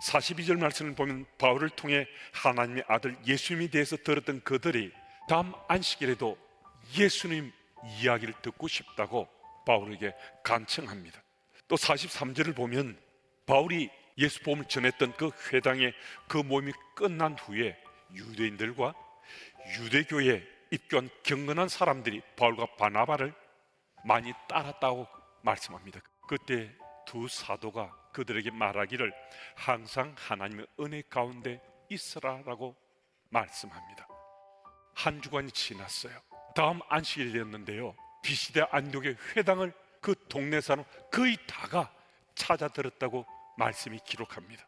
42절 말씀을 보면 바울을 통해 하나님의 아들 예수님에 대해서 들었던 그들이 다음 안식일에도 예수님 이야기를 듣고 싶다고 바울에게 간청합니다. 또 43절을 보면 바울이 예수 복음을 전했던 그 회당의 그 모임이 끝난 후에 유대인들과 유대교에 입교한 경건한 사람들이 바울과 바나바를 많이 따랐다고 말씀합니다. 그때 두 사도가 그들에게 말하기를 항상 하나님의 은혜 가운데 있으라라고 말씀합니다. 한 주간이 지났어요. 다음 안식일이 되었는데요, 비시대 안디옥의 회당을 그 동네 사람 거의 다가 찾아들었다고 말씀이 기록합니다.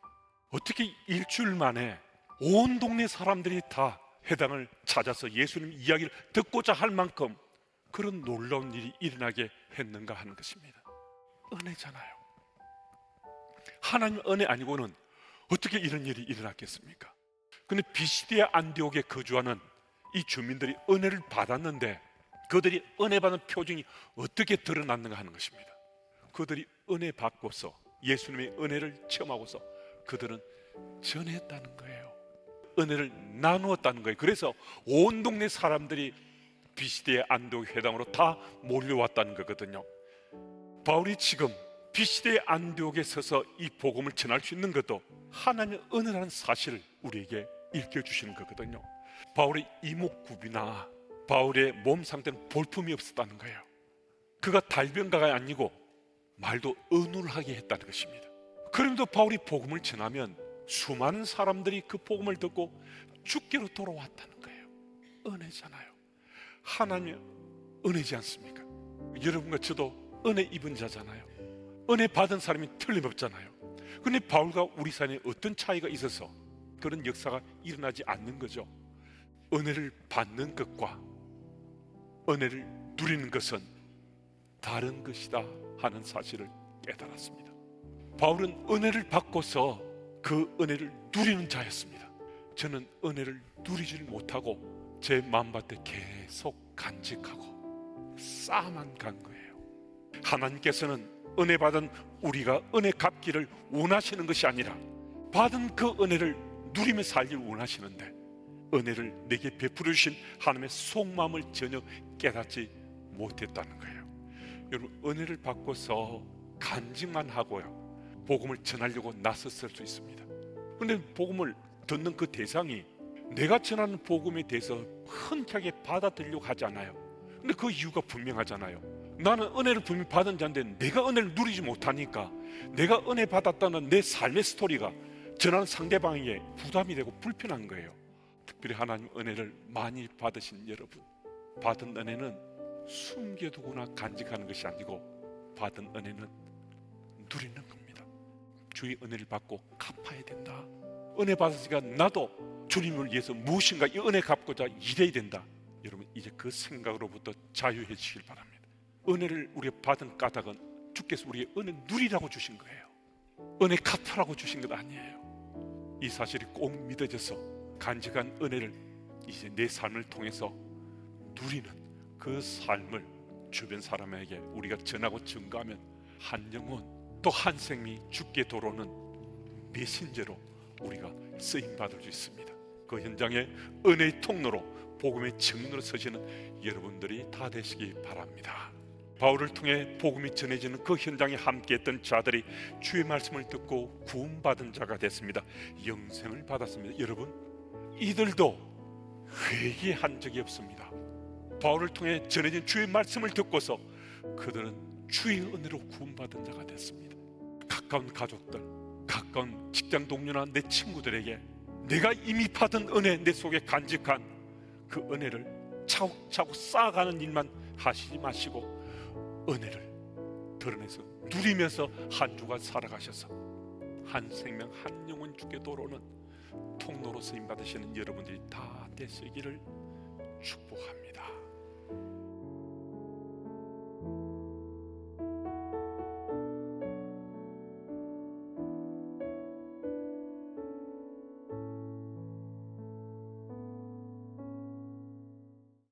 어떻게 일주일 만에 온 동네 사람들이 다 회당을 찾아서 예수님 이야기를 듣고자 할 만큼 그런 놀라운 일이 일어나게 했는가 하는 것입니다. 은혜잖아요. 하나님 은혜 아니고는 어떻게 이런 일이 일어났겠습니까? 근데 비시디아 안디옥에 거주하는 이 주민들이 은혜를 받았는데 그들이 은혜 받은 표징이 어떻게 드러났는가 하는 것입니다. 그들이 은혜 받고서 예수님의 은혜를 체험하고서 그들은 전했다는 거예요. 은혜를 나누었다는 거예요. 그래서 온 동네 사람들이 비시디아 안디옥 회당으로 다 몰려왔다는 거거든요. 바울이 지금 비시디아 안디옥에 서서 이 복음을 전할 수 있는 것도 하나님의 은혜라는 사실을 우리에게 일깨워주시는 거거든요. 바울의 이목구비나 바울의 몸 상태는 볼품이 없었다는 거예요. 그가 달변가가 아니고 말도 어눌하게 했다는 것입니다. 그럼에도 바울이 복음을 전하면 수많은 사람들이 그 복음을 듣고 주께로 돌아왔다는 거예요. 은혜잖아요. 하나님의 은혜지 않습니까? 여러분과 저도 은혜 입은 자잖아요. 은혜 받은 사람이 틀림없잖아요. 그런데 바울과 우리 사이에 어떤 차이가 있어서 그런 역사가 일어나지 않는 거죠? 은혜를 받는 것과 은혜를 누리는 것은 다른 것이다 하는 사실을 깨달았습니다. 바울은 은혜를 받고서 그 은혜를 누리는 자였습니다. 저는 은혜를 누리지를 못하고 제 마음밭에 계속 간직하고 쌓아만 간 거예요. 하나님께서는 은혜 받은 우리가 은혜 갚기를 원하시는 것이 아니라 받은 그 은혜를 누리며 살기를 원하시는데 은혜를 내게 베풀어 주신 하나님의 속마음을 전혀 깨닫지 못했다는 거예요. 여러분, 은혜를 받고서 간직만 하고요 복음을 전하려고 나섰을 수 있습니다. 그런데 복음을 듣는 그 대상이 내가 전하는 복음에 대해서 흔쾌하게 받아들이려고 하지 않아요. 근데 그 이유가 분명하잖아요. 나는 은혜를 분명히 받은 자인데 내가 은혜를 누리지 못하니까 내가 은혜 받았다는 내 삶의 스토리가 전하는 상대방에게 부담이 되고 불편한 거예요. 특별히 하나님 은혜를 많이 받으신 여러분, 받은 은혜는 숨겨두거나 간직하는 것이 아니고 받은 은혜는 누리는 겁니다. 주의 은혜를 받고 갚아야 된다. 은혜 받았으니까 나도 주님을 위해서 무엇인가 이 은혜 갚고자 일해야 된다. 여러분, 이제 그 생각으로부터 자유해지길 바랍니다. 은혜를 우리가 받은 까닭은 주께서 우리의 은혜 누리라고 주신 거예요. 은혜 갚으라고 주신 것 아니에요. 이 사실이 꼭 믿어져서 간직한 은혜를 이제 내 삶을 통해서 누리는 그 삶을 주변 사람에게 우리가 전하고 증거하면 한 영혼 또 한 생명이 주께 돌아오는 메신저로 우리가 쓰임받을 수 있습니다. 그 현장에 은혜의 통로로 복음의 증인으로 서시는 여러분들이 다 되시기 바랍니다. 바울을 통해 복음이 전해지는 그 현장에 함께했던 자들이 주의 말씀을 듣고 구원받은 자가 됐습니다. 영생을 받았습니다. 여러분, 이들도 회개한 적이 없습니다. 바울을 통해 전해진 주의 말씀을 듣고서 그들은 주의 은혜로 구원받은 자가 됐습니다. 가까운 가족들, 가까운 직장 동료나 내 친구들에게 내가 이미 받은 은혜, 내 속에 간직한 그 은혜를 차곡차곡 쌓아가는 일만 하시지 마시고 은혜를 드러내서 누리면서 한 주간 살아가셔서 한 생명 한 영혼 주께 돌아오는 통로로 쓰임받으시는 여러분들이 다 되시기를 축복합니다.